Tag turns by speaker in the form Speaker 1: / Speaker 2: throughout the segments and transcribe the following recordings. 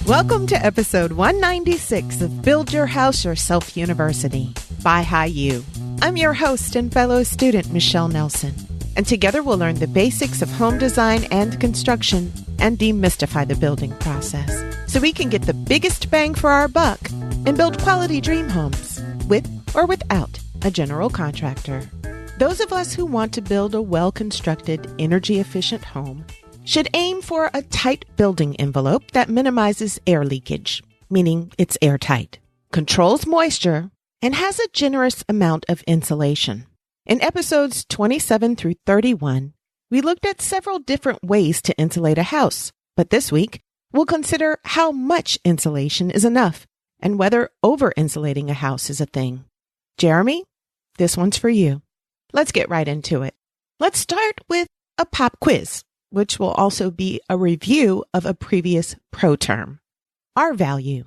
Speaker 1: Welcome to episode 196 of Build Your House Yourself University by BYHYU. I'm your host and fellow student, Michelle Nelson, and together we'll learn the basics of home design and construction and demystify the building process so we can get the biggest bang for our buck and build quality dream homes with or without a general contractor. Those of us who want to build a well-constructed, energy-efficient home should aim for a tight building envelope that minimizes air leakage, meaning it's airtight, controls moisture, and has a generous amount of insulation. In episodes 27 through 31, we looked at several different ways to insulate a house, but this week, we'll consider how much insulation is enough and whether over-insulating a house is a thing. Jeremy, this one's for you. Let's get right into it. Let's start with a pop quiz, which will also be a review of a previous pro term. R-value.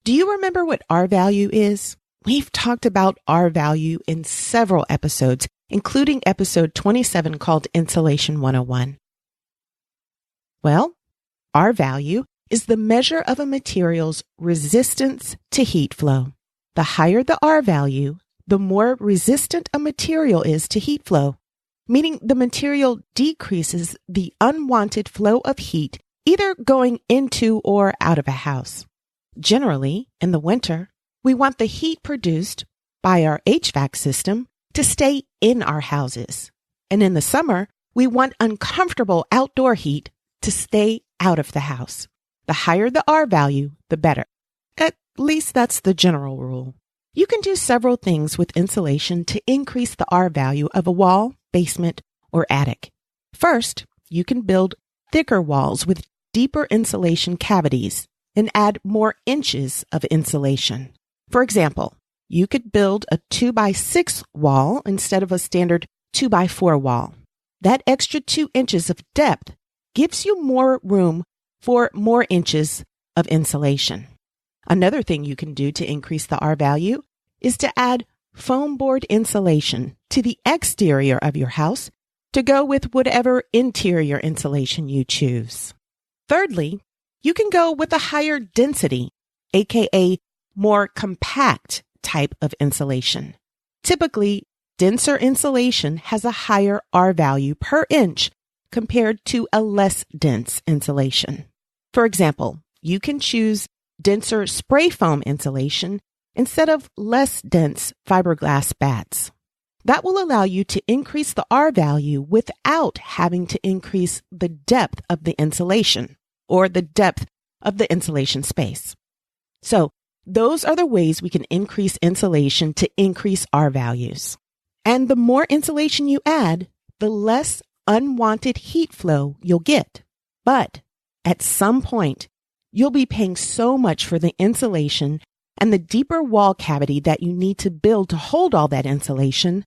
Speaker 1: Do you remember what R-value is? We've talked about R-value in several episodes, including episode 27 called Insulation 101. Well, R-value is the measure of a material's resistance to heat flow. The higher the R-value, the more resistant a material is to heat flow, meaning the material decreases the unwanted flow of heat either going into or out of a house. Generally, in the winter, we want the heat produced by our HVAC system to stay in our houses. And in the summer, we want uncomfortable outdoor heat to stay out of the house. The higher the R value, the better. At least that's the general rule. You can do several things with insulation to increase the R value of a wall, basement, or attic. First, you can build thicker walls with deeper insulation cavities and add more inches of insulation. For example, you could build a 2x6 wall instead of a standard 2x4 wall. That extra 2 inches of depth gives you more room for more inches of insulation. Another thing you can do to increase the R value is to add foam board insulation to the exterior of your house to go with whatever interior insulation you choose. Thirdly, you can go with a higher density, aka more compact type of insulation. Typically, denser insulation has a higher R value per inch compared to a less dense insulation. For example, you can choose denser spray foam insulation instead of less dense fiberglass bats. That will allow you to increase the R value without having to increase the depth of the insulation or the depth of the insulation space. So those are the ways we can increase insulation to increase R values. And the more insulation you add, the less unwanted heat flow you'll get. But at some point, you'll be paying so much for the insulation and the deeper wall cavity that you need to build to hold all that insulation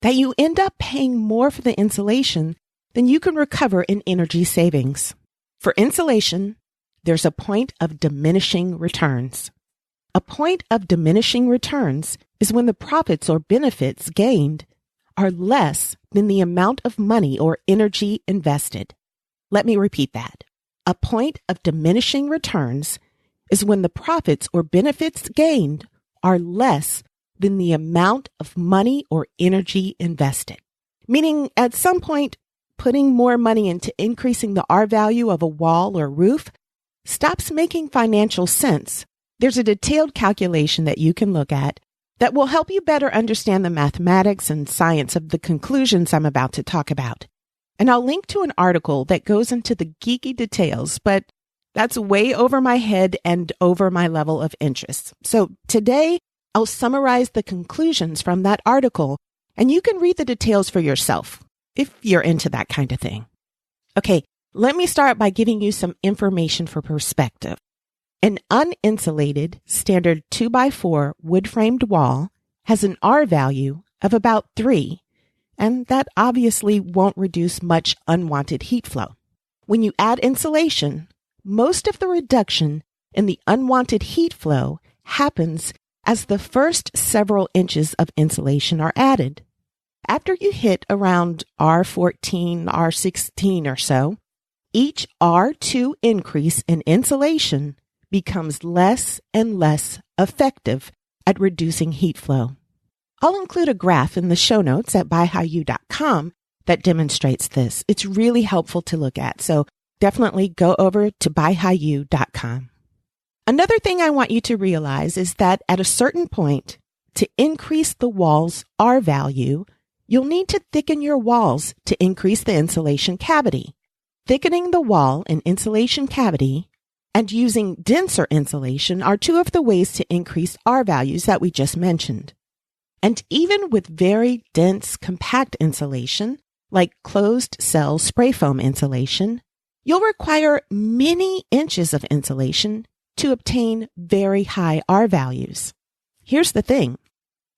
Speaker 1: that you end up paying more for the insulation than you can recover in energy savings. For insulation, there's a point of diminishing returns. A point of diminishing returns is when the profits or benefits gained are less than the amount of money or energy invested. Let me repeat that. A point of diminishing returns is when the profits or benefits gained are less than the amount of money or energy invested. Meaning, at some point, putting more money into increasing the R value of a wall or roof stops making financial sense. There's a detailed calculation that you can look at that will help you better understand the mathematics and science of the conclusions I'm about to talk about. And I'll link to an article that goes into the geeky details, but that's way over my head and over my level of interest. So today, I'll summarize the conclusions from that article, and you can read the details for yourself if you're into that kind of thing. Okay, let me start by giving you some information for perspective. An uninsulated standard 2x4 wood-framed wall has an R value of about 3, and that obviously won't reduce much unwanted heat flow. When you add insulation, most of the reduction in the unwanted heat flow happens as the first several inches of insulation are added. After you hit around R14, R16 or so, each R2 increase in insulation becomes less and less effective at reducing heat flow. I'll include a graph in the show notes at BYHYU.com that demonstrates this. It's really helpful to look at, so definitely go over to BYHYU.com. Another thing I want you to realize is that at a certain point, to increase the wall's R value, you'll need to thicken your walls to increase the insulation cavity. Thickening the wall and insulation cavity and using denser insulation are two of the ways to increase R values that we just mentioned. And even with very dense, compact insulation, like closed cell spray foam insulation, you'll require many inches of insulation to obtain very high R values. Here's the thing.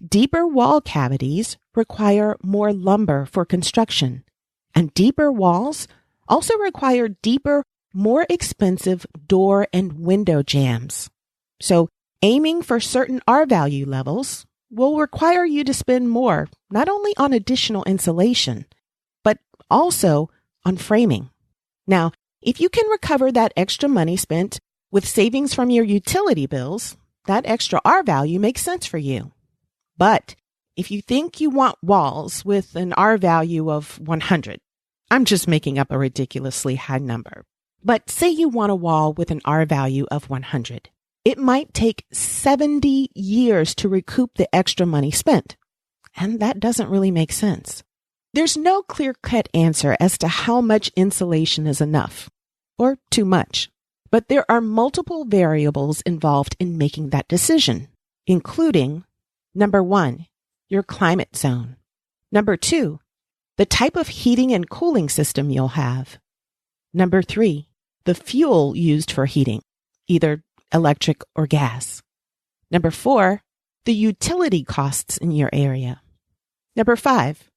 Speaker 1: Deeper wall cavities require more lumber for construction, and deeper walls also require deeper, more expensive door and window jambs. So aiming for certain R value levels will require you to spend more, not only on additional insulation, but also on framing. Now, if you can recover that extra money spent with savings from your utility bills, that extra R value makes sense for you. But if you think you want walls with an R value of 100, I'm just making up a ridiculously high number. But say you want a wall with an R value of 100. It might take 70 years to recoup the extra money spent. And that doesn't really make sense. There's no clear-cut answer as to how much insulation is enough or too much. But there are multiple variables involved in making that decision, including number 1, your climate zone. Number 2, the type of heating and cooling system you'll have. Number 3, the fuel used for heating, either electric or gas. Number 4, the utility costs in your area. Number 5,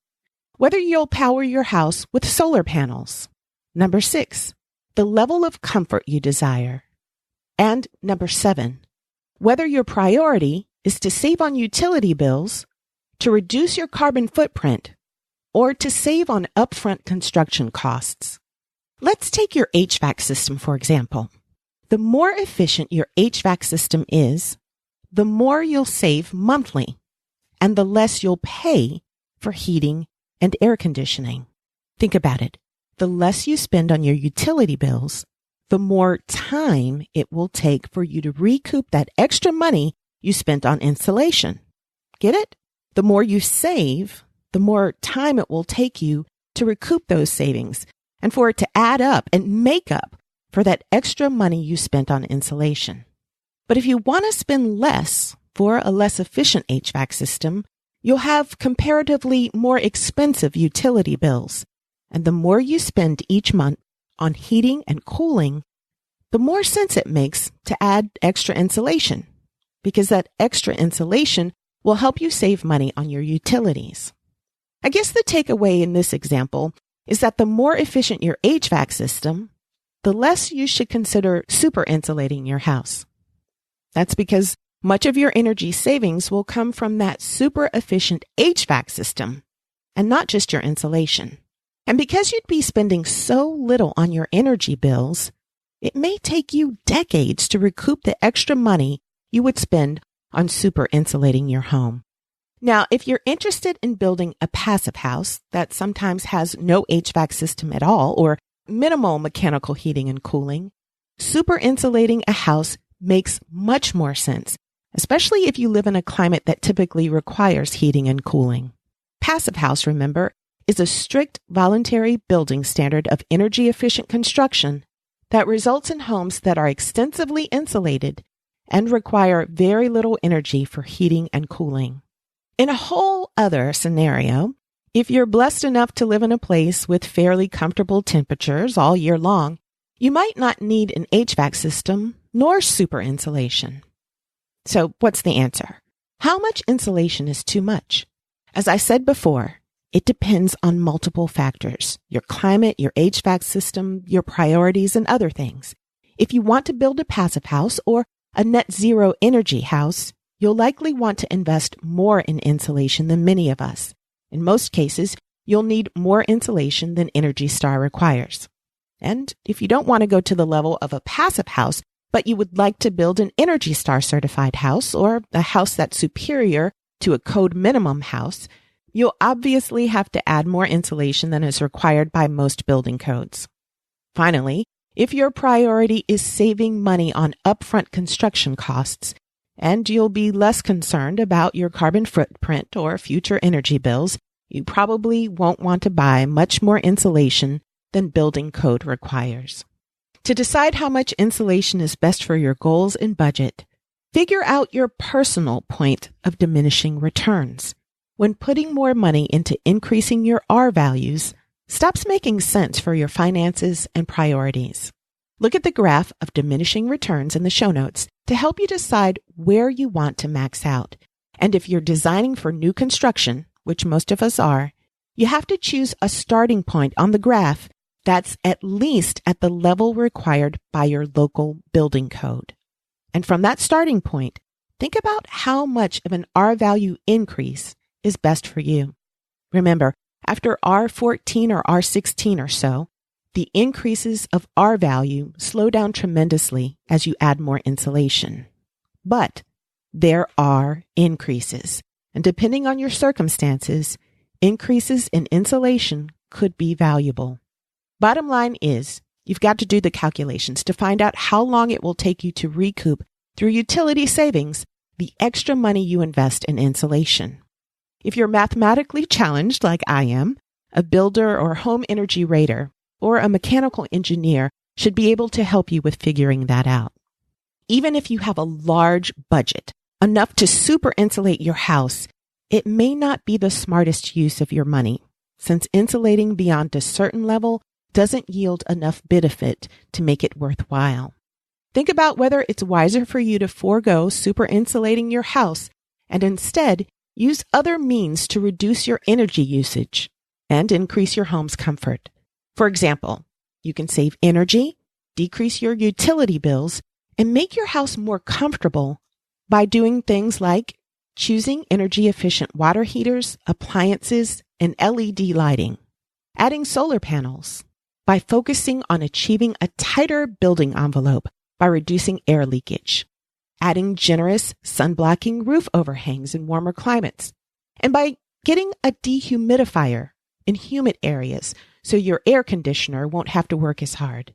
Speaker 1: whether you'll power your house with solar panels. Number 6, the level of comfort you desire. And number 7, whether your priority is to save on utility bills, to reduce your carbon footprint, or to save on upfront construction costs. Let's take your HVAC system, for example. The more efficient your HVAC system is, the more you'll save monthly, and the less you'll pay for heating and air conditioning. Think about it. The less you spend on your utility bills, the more time it will take for you to recoup that extra money you spent on insulation. Get it? The more you save, the more time it will take you to recoup those savings and for it to add up and make up for that extra money you spent on insulation. But if you want to spend less for a less efficient HVAC system, you'll have comparatively more expensive utility bills. And the more you spend each month on heating and cooling, the more sense it makes to add extra insulation, because that extra insulation will help you save money on your utilities. I guess the takeaway in this example is that the more efficient your HVAC system, the less you should consider super insulating your house. That's because much of your energy savings will come from that super efficient HVAC system and not just your insulation. And because you'd be spending so little on your energy bills, it may take you decades to recoup the extra money you would spend on super insulating your home. Now, if you're interested in building a passive house that sometimes has no HVAC system at all or minimal mechanical heating and cooling, super insulating a house makes much more sense, especially if you live in a climate that typically requires heating and cooling. Passive house, remember, is a strict voluntary building standard of energy efficient construction that results in homes that are extensively insulated and require very little energy for heating and cooling. In a whole other scenario, if you're blessed enough to live in a place with fairly comfortable temperatures all year long, you might not need an HVAC system nor super insulation. So what's the answer? How much insulation is too much? As I said before, it depends on multiple factors: your climate, your HVAC system, your priorities, and other things. If you want to build a passive house or a net zero energy house, you'll likely want to invest more in insulation than many of us. In most cases, you'll need more insulation than Energy Star requires. And if you don't want to go to the level of a passive house but you would like to build an Energy Star certified house or a house that's superior to a code minimum house, you'll obviously have to add more insulation than is required by most building codes. Finally, if your priority is saving money on upfront construction costs, and you'll be less concerned about your carbon footprint or future energy bills, you probably won't want to buy much more insulation than building code requires. To decide how much insulation is best for your goals and budget, figure out your personal point of diminishing returns. When putting more money into increasing your R values stops making sense for your finances and priorities. Look at the graph of diminishing returns in the show notes to help you decide where you want to max out. And if you're designing for new construction, which most of us are, you have to choose a starting point on the graph that's at least at the level required by your local building code. And from that starting point, think about how much of an R value increase is best for you. Remember, after R14 or R16 or so, the increases of R value slow down tremendously as you add more insulation. But there are increases, and depending on your circumstances, increases in insulation could be valuable. Bottom line is, you've got to do the calculations to find out how long it will take you to recoup through utility savings the extra money you invest in insulation. If you're mathematically challenged like I am, a builder or home energy rater or a mechanical engineer should be able to help you with figuring that out. Even if you have a large budget, enough to super insulate your house, it may not be the smartest use of your money, since insulating beyond a certain level doesn't yield enough benefit to make it worthwhile. Think about whether it's wiser for you to forego super insulating your house and instead use other means to reduce your energy usage and increase your home's comfort. For example, you can save energy, decrease your utility bills, and make your house more comfortable by doing things like choosing energy-efficient water heaters, appliances, and LED lighting, adding solar panels, by focusing on achieving a tighter building envelope by reducing air leakage, adding generous sun-blocking roof overhangs in warmer climates, and by getting a dehumidifier in humid areas so your air conditioner won't have to work as hard.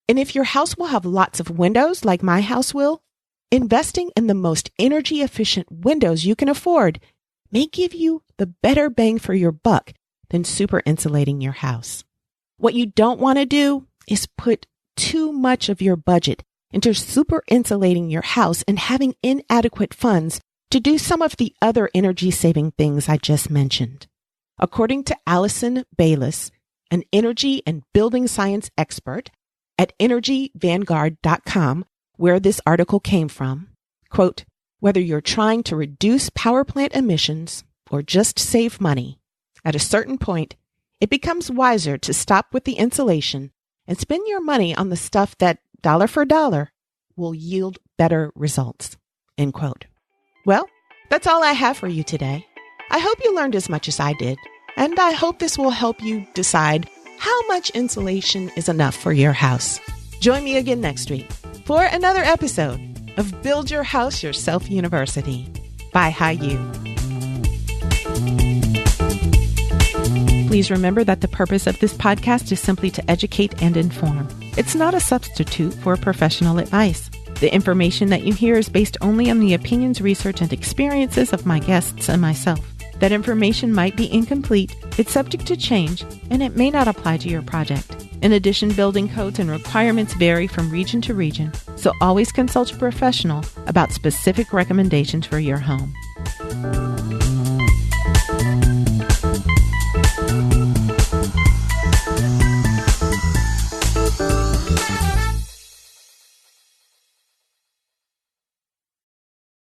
Speaker 1: And if your house will have lots of windows like my house will, investing in the most energy-efficient windows you can afford may give you the better bang for your buck than super insulating your house. What you don't want to do is put too much of your budget into super insulating your house and having inadequate funds to do some of the other energy-saving things I just mentioned. According to Allison Bayless, an energy and building science expert at energyvanguard.com, where this article came from, quote, whether you're trying to reduce power plant emissions or just save money, at a certain point, it becomes wiser to stop with the insulation and spend your money on the stuff that, dollar for dollar, will yield better results, end quote. Well, that's all I have for you today. I hope you learned as much as I did, and I hope this will help you decide how much insulation is enough for your house. Join me again next week for another episode of Build Your House Yourself University by BYHYU. Please remember that the purpose of this podcast is simply to educate and inform. It's not a substitute for professional advice. The information that you hear is based only on the opinions, research, and experiences of my guests and myself. That information might be incomplete, it's subject to change, and it may not apply to your project. In addition, building codes and requirements vary from region to region, so always consult a professional about specific recommendations for your home.